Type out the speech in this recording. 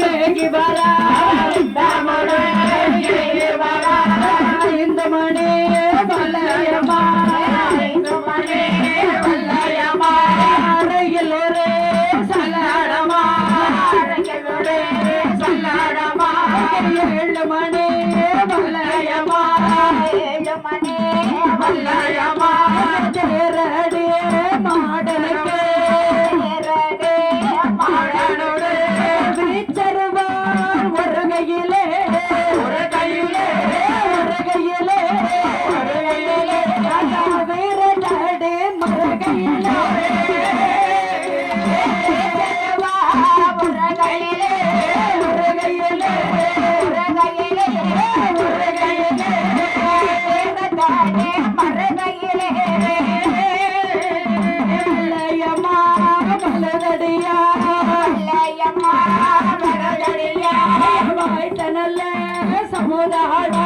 ஏகி வரா இந்த மணி வல்லையம்மா அறையில் ஒரு சல்லாடமா 7 மணி வல்லையம்மா தேரடி மாடனுக்கு விரிச்சருவார் ஒரு கையிலே வீரடி மறுகையிலே நல்ல சமுதாய